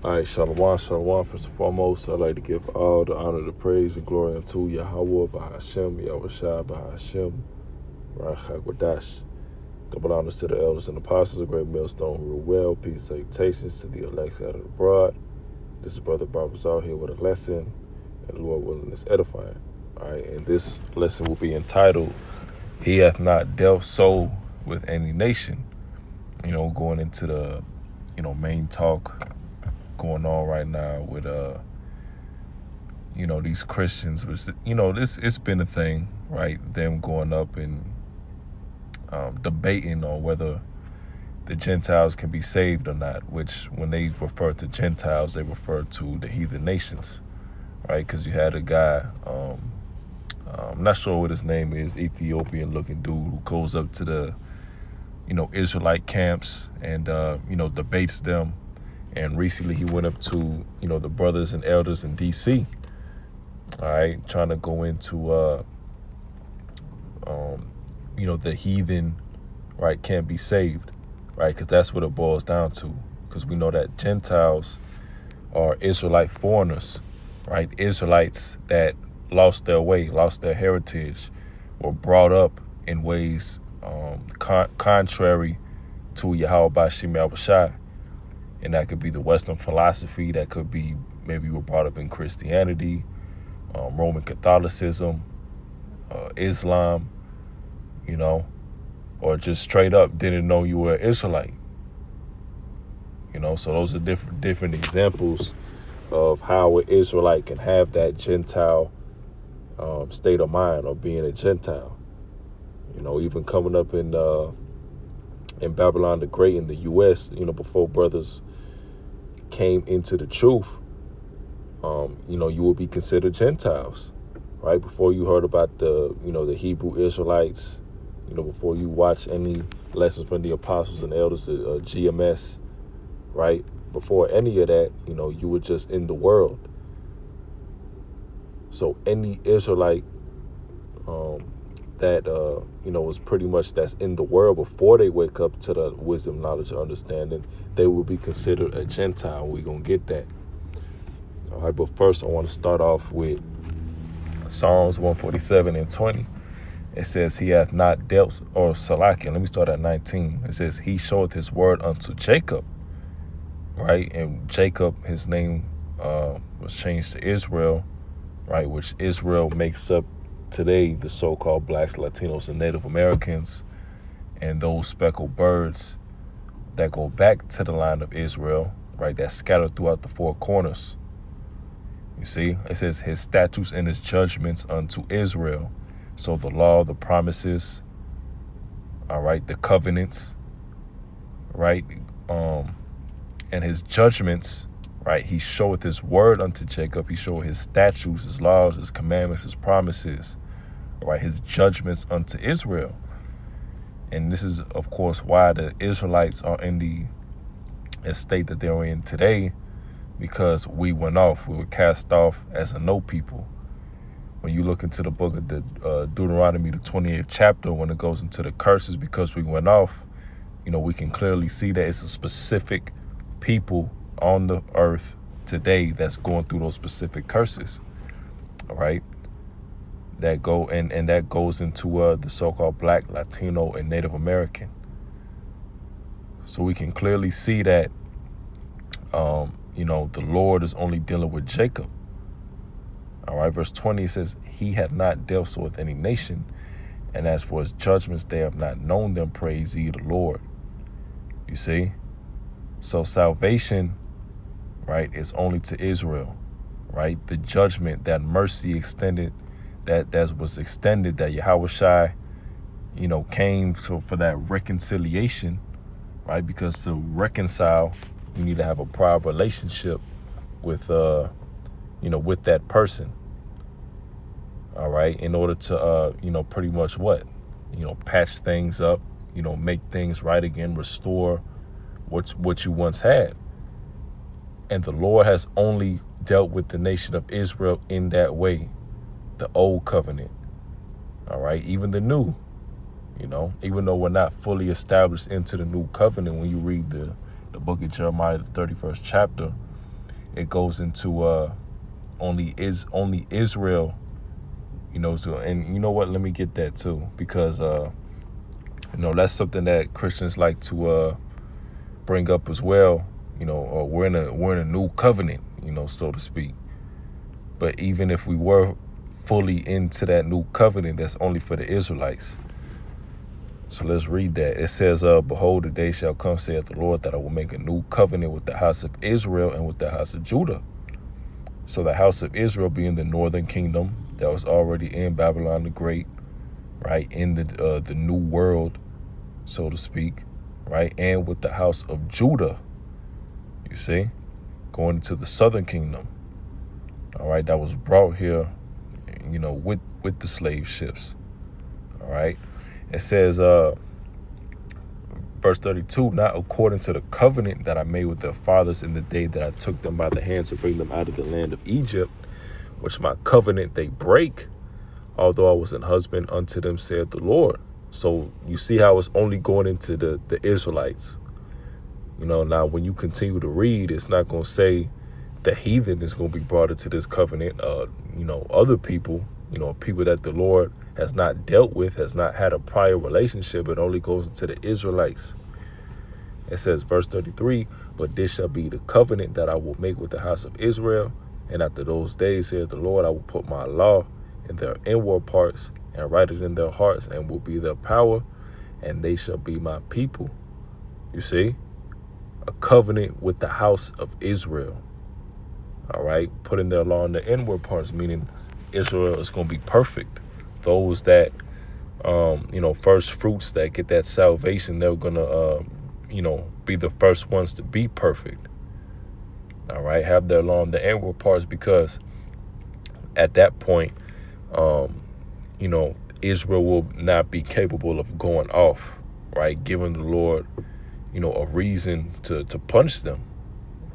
All right, shalom, shalom. First and foremost, I'd like to give all the honor, the praise, and glory unto Yahweh, Bahashem, Yahushua, Bahashem, Rachagwadash. Double honors to the elders and apostles of great Millstone who rule well. Peace and salutations to the elect scattered abroad. This is Brother Barbazar here with a lesson, and Lord willing is edifying. All right, and this lesson will be entitled, He hath not dealt so with any nation. Going into the, main talk going on right now with these Christians, which it's been a thing, right? Them going up and debating on whether the Gentiles can be saved or not, which when they refer to Gentiles, they refer to the heathen nations, right? Because you had a guy, I'm not sure what his name is, Ethiopian looking dude who goes up to the Israelite camps and debates them. And recently he went up to, the brothers and elders in D.C., all right, trying to go into, the heathen, right, can't be saved, right, because that's what it boils down to, because we know that Gentiles are Israelite foreigners, right, Israelites that lost their way, lost their heritage, were brought up in ways contrary to Yahweh Bashim Yahushua. And that could be the Western philosophy. That could be maybe you were brought up in Christianity, Roman Catholicism, Islam, or just straight up didn't know you were an Israelite. So those are different examples of how an Israelite can have that Gentile state of mind or being a Gentile. Even coming up in Babylon the Great in the U.S., before brothers came into the truth, you would be considered Gentiles, right? Before you heard about the Hebrew Israelites, before you watch any lessons from the apostles and elders of GMS, right? Before any of that, you were just in the world. So any Israelite that was pretty much that's in the world before they wake up to the wisdom, knowledge, or understanding, they will be considered a Gentile. We're going to get that. All right, but first I want to start off with Psalms 147 and 20. It says, He hath not dealt, or Salakia, let me start at 19. It says, He showeth his word unto Jacob, right? And Jacob, his name was changed to Israel, right? Which Israel makes up today the so-called blacks, Latinos, and Native Americans, and those speckled birds that go back to the line of Israel, right, that's scattered throughout the four corners. You see, it says his statutes and his judgments unto Israel. So the law, the promises, all right, the covenants, right, and his judgments, right, he showeth his word unto Jacob. He showeth his statutes, his laws, his commandments, his promises, right, his judgments unto Israel. And this is, of course, why the Israelites are in the state that they're in today, because we went off. We were cast off as a no people. When you look into the book of the Deuteronomy, the 28th chapter, when it goes into the curses because we went off, we can clearly see that it's a specific people on the earth today that's going through those specific curses, all right, that go and that goes into the so-called black, Latino, and Native American. So we can clearly see that the Lord is only dealing with Jacob. All right, verse 20 says, He hath not dealt so with any nation, and as for his judgments, they have not known them, praise ye the Lord. You see? So salvation, right, is only to Israel, right? The judgment, that mercy extended, that was extended, that Yahushua, came for that reconciliation, right? Because to reconcile, you need to have a prior relationship with, with that person, all right, in order to, pretty much patch things up, make things right again, restore what you once had. And the Lord has only dealt with the nation of Israel in that way, the old covenant, all right, even the new, even though we're not fully established into the new covenant. When you read the book of Jeremiah, the 31st chapter, it goes into only Israel, so, and you know what, let me get that too, because that's something that Christians like to bring up as well. We're in a new covenant, so to speak. But even if we were fully into that new covenant, that's only for the Israelites. So let's read that. It says, behold, the day shall come, saith the Lord, that I will make a new covenant with the house of Israel and with the house of Judah. So the house of Israel being the northern kingdom that was already in Babylon the Great, right, in the new world, so to speak, right, and with the house of Judah, you see, going into the southern kingdom, all right, that was brought here, with the slave ships, all right. It says, verse 32, not according to the covenant that I made with their fathers in the day that I took them by the hand to bring them out of the land of Egypt, which my covenant they break, although I was an husband unto them, saith the Lord. So you see how it's only going into the Israelites. Now when you continue to read, it's not going to say the heathen is going to be brought into this covenant. Other people, people that the Lord has not dealt with, has not had a prior relationship. It only goes into the Israelites. It says, verse 33, but this shall be the covenant that I will make with the house of Israel. And after those days, saith the Lord, I will put my law in their inward parts and write it in their hearts, and will be their power, and they shall be my people. You see? A covenant with the house of Israel. All right? Putting their law in the inward parts, meaning Israel is going to be perfect. Those that, first fruits that get that salvation, they're going to, be the first ones to be perfect. All right, have their law in the inward parts, because at that point, Israel will not be capable of going off, right? Giving the Lord, a reason to punish them,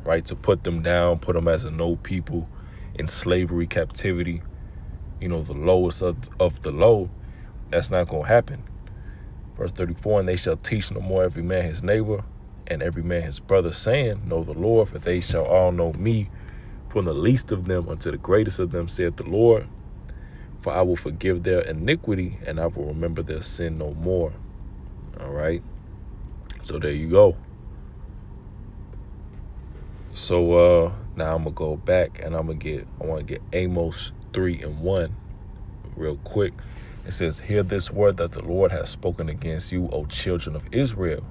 right? To put them down, put them as a no people in slavery, captivity, the lowest of the low. That's not going to happen. Verse 34, and they shall teach no more every man his neighbor and every man his brother, saying, know the Lord, for they shall all know me, from the least of them unto the greatest of them, saith the Lord. For I will forgive their iniquity, and I will remember their sin no more. All right. So there you go. So now I'm gonna go back and I want to get Amos 3:1 real quick. It says, hear this word that the Lord has spoken against you, O children of Israel,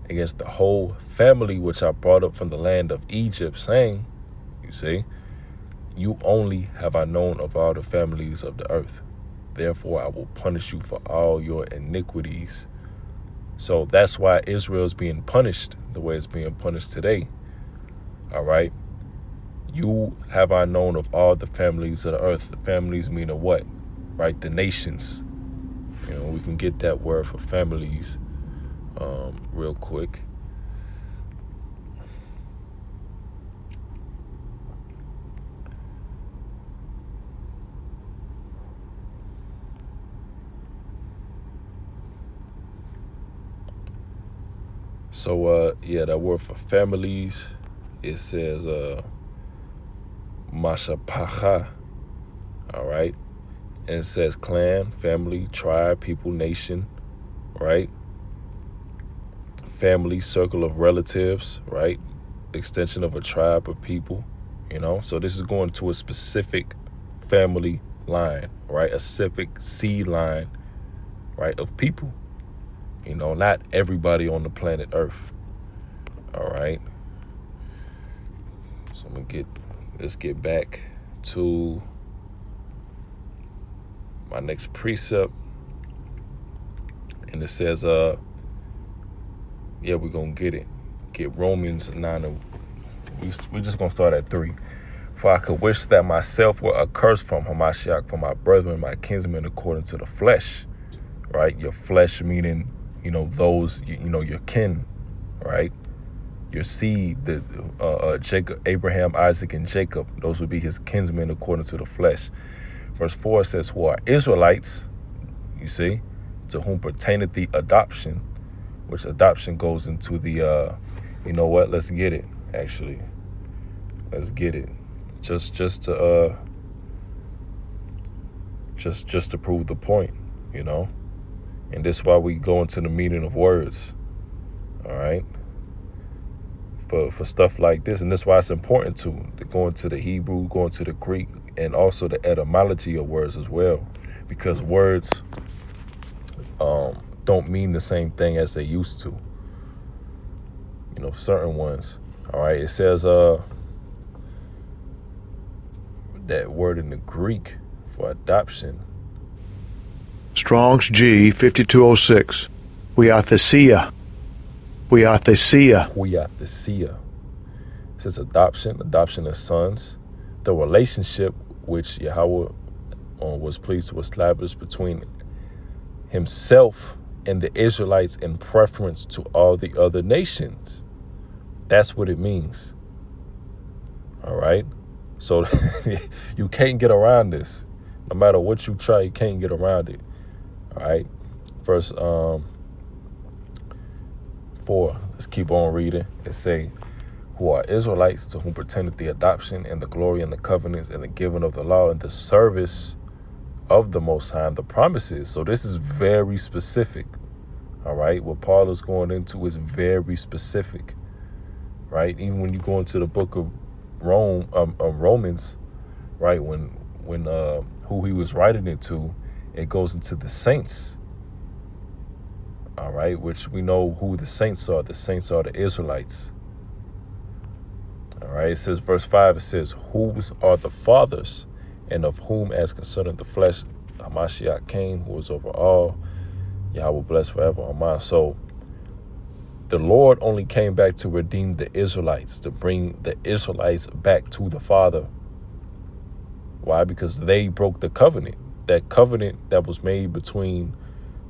against the whole family which I brought up from the land of Egypt, saying, you see, you only have I known of all the families of the earth. Therefore I will punish you for all your iniquities. So that's why Israel is being punished the way it's being punished today. All right. You have I known of all the families of the earth. The families mean what? Right? The nations. We can get that word for families real quick. So, that word for families, it says Mashapacha, all right? And it says clan, family, tribe, people, nation, right? Family, circle of relatives, right? Extension of a tribe of people, So this is going to a specific family line, right? A specific seed line, right, of people. Not everybody on the planet Earth. All right. So let's get back to my next precept. And it says, we're going to get Romans 9. We're just going to start at 3. For I could wish that myself were accursed from Hamashiach, for my brethren, my kinsmen, according to the flesh, right? Your flesh meaning, those, your kin, right? Your seed, Jacob, Abraham, Isaac, and Jacob, those would be his kinsmen according to the flesh. Verse 4 says, who are Israelites, you see, to whom pertaineth the adoption, which adoption goes into the, let's get it, actually. Let's get it. Just to prove the point, you know. And this is why we go into the meaning of words. All right. For stuff like this, and that's why it's important to go into the Hebrew, go into the Greek, and also the etymology of words as well, because words don't mean the same thing as they used to. You know, certain ones. All right, it says that word in the Greek for adoption. Strong's G 5206. Huiathesia. Huiathesia. Huiathesia. It says adoption of sons. The relationship which Yahweh was pleased to establish between himself and the Israelites in preference to all the other nations. That's what it means. All right. So you can't get around this. No matter what you try, you can't get around it. All right. Verse 4. Let's keep on reading. It say, who are Israelites, to whom pertaineth the adoption and the glory and the covenants and the giving of the law and the service of the Most High and the promises. So this is very specific. All right. What Paul is going into is very specific. Right. Even when you go into the book of Romans, right, when who he was writing it to, it goes into the saints. All right, which we know who the saints are. The saints are the Israelites. All right, it says, verse 5, it says, whose are the fathers, and of whom, as concerning the flesh, Hamashiach came, who is over all, Yahweh bless forever. Amen. So the Lord only came back to redeem the Israelites, to bring the Israelites back to the Father. Why? Because they broke the covenant. That covenant that was made between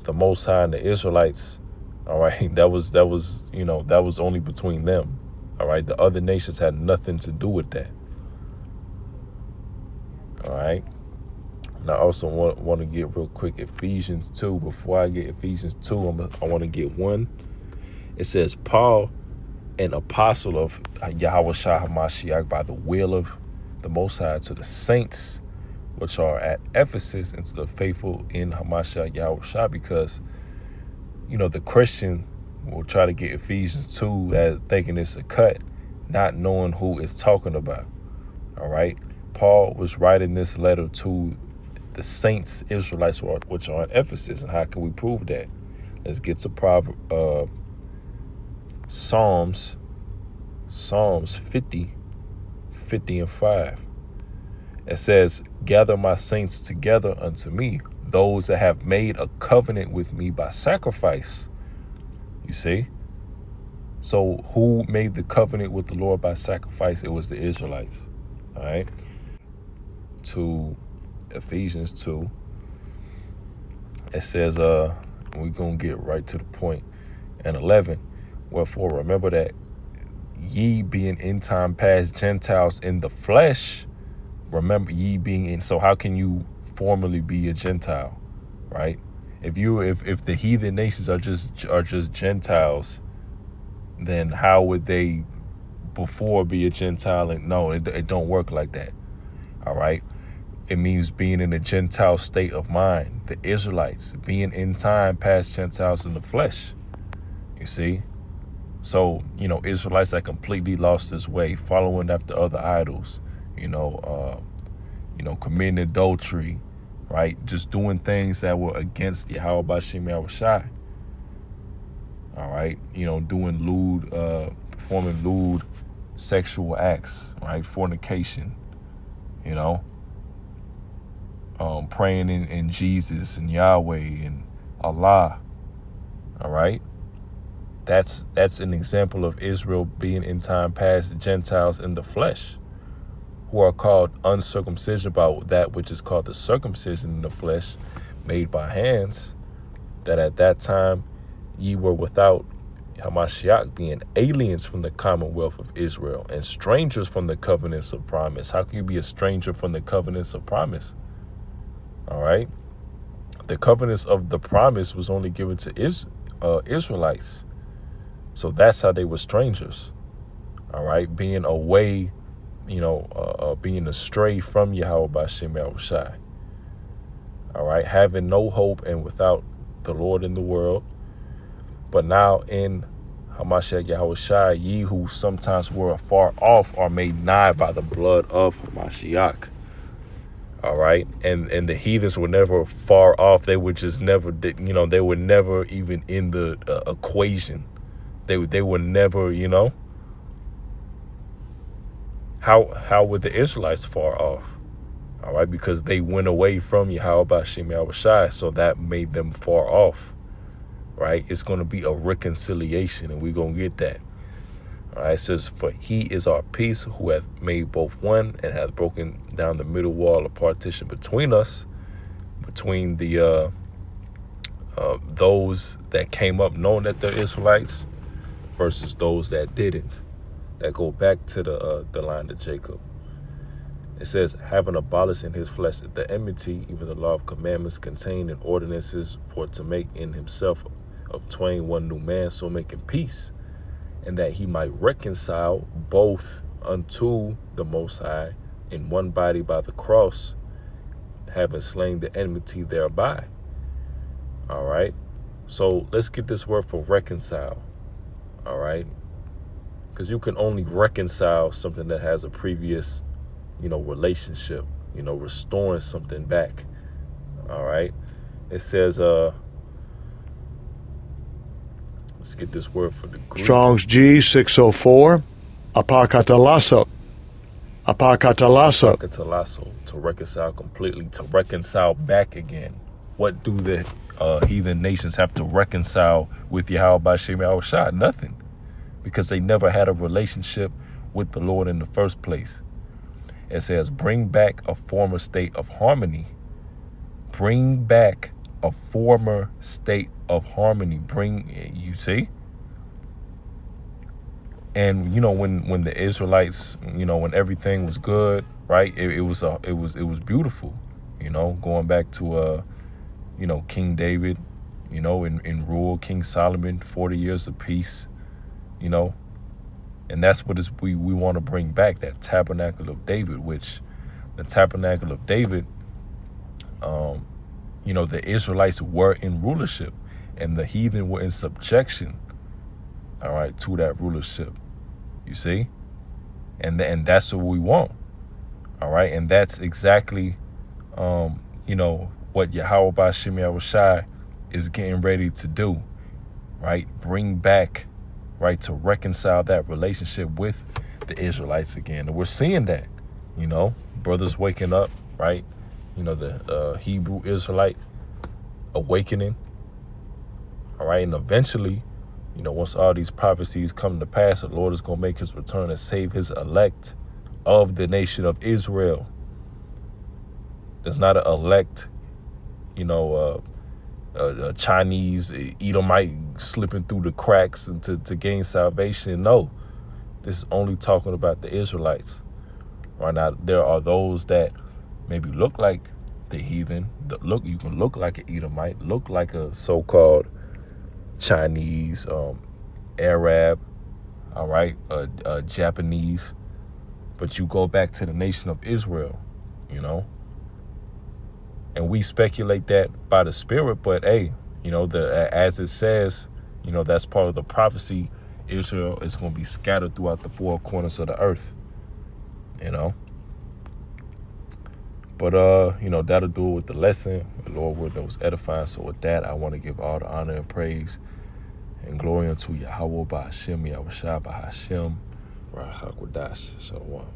the Most High and the Israelites, all right, that was only between them. All right, the other nations had nothing to do with that. All right. And I also want to get real quick Ephesians 2. Before I get Ephesians 2, I want to get 1. It says, Paul, an apostle of Yahweh Shah HaMashiach by the will of the Most High, to the saints which are at Ephesus, and to the faithful in Hamashiach Yahweh Shah. Because, you know, the Christian will try to get Ephesians 2 as thinking it's a cut, not knowing who it's talking about. All right. Paul was writing this letter to the saints, Israelites, which are at Ephesus. And how can we prove that? Let's get to Psalms 50 and 5. It says, gather my saints together unto me, those that have made a covenant with me by sacrifice. You see? So who made the covenant with the Lord by sacrifice? It was the Israelites. All right. To Ephesians 2. It says, we're going to get right to the point. And 11. Wherefore, remember that ye being in time past Gentiles in the flesh, remember ye being in. So how can you formally be a Gentile, right? If the heathen nations are just Gentiles, then how would they before be a Gentile? And no, it don't work like that. All right. It means being in a Gentile state of mind. The Israelites being in time past Gentiles in the flesh. You see? So, you know, Israelites that completely lost his way, following after other idols, committing adultery, right? Just doing things that were against Yahweh B'Shem Yahushai. All right. You know, performing lewd sexual acts, right? Fornication, you know, praying in Jesus and Yahweh and Allah. All right. That's an example of Israel being in time past Gentiles in the flesh, who are called uncircumcision by that which is called the circumcision in the flesh, made by hands, that at that time ye were without Hamashiach, being aliens from the commonwealth of Israel and strangers from the covenants of promise. How can you be a stranger from the covenants of promise? All right. The covenants of the promise was only given to Israelites. So that's how they were strangers. All right. Being away, being astray from Yahweh B'Shem Yahushai. All right, having no hope and without the Lord in the world. But now in Hamashiach Yahushai, ye who sometimes were afar off are made nigh by the blood of Hamashiach. All right, and the heathens were never far off. They were just never, they were never even in the equation. They were never, How were the Israelites far off? All right, because they went away from Yahweh B'Shem Yahushai, so that made them far off. Right? It's going to be a reconciliation, and we're going to get that. All right, it says, for he is our peace, who hath made both one, and hath broken down the middle wall of partition between us, between the those that came up knowing that they're Israelites versus those that didn't, that go back to the line of Jacob. It says, having abolished in his flesh the enmity, even the law of commandments contained in ordinances, for to make in himself of twain one new man, so making peace, and that he might reconcile both unto the Most High in one body by the cross, having slain the enmity thereby. All right, so let's get this word for reconcile. All right, because you can only reconcile something that has a previous relationship, restoring something back. All right, it says let's get this word for the Greek. Strong's G 604, apakatalasso. Apakatalasso, to reconcile completely, to reconcile back again. What do the heathen nations have to reconcile with Yahweh B'Shem Yahushai? Nothing, because they never had a relationship with the Lord in the first place. It says, bring back a former state of harmony. Bring back a former state of harmony. You see? And when the Israelites, when everything was good, right? It was beautiful. Going back to King David, in rule, King Solomon, 40 years of peace, and that's what we want to bring back, that tabernacle of David, which the tabernacle of David, the Israelites were in rulership and the heathen were in subjection, all right, to that rulership, you see? And that's what we want, all right? And that's exactly, what Yahweh B'Shem Yahushai is getting ready to do, right? Bring back, right, to reconcile that relationship with the Israelites again. And we're seeing that, brothers waking up, right? The Hebrew Israelite awakening, all right? And eventually, once all these prophecies come to pass, the Lord is going to make his return and save his elect of the nation of Israel. There's not an elect, a Chinese Edomite slipping through the cracks and to gain salvation. No, this is only talking about the Israelites. Right now, there are those that maybe look like the heathen. You can look like an Edomite, look like a so-called Chinese, Arab, all right, Japanese, but you go back to the nation of Israel, and we speculate that by the Spirit, but hey, as it says, that's part of the prophecy. Israel is going to be scattered throughout the four corners of the earth, But, that'll do it with the lesson. The Lord word that was edifying. So with that, I want to give all the honor and praise and glory unto Yahweh B'Shem Yahushua B'Hashem Rahakwadash Shalom.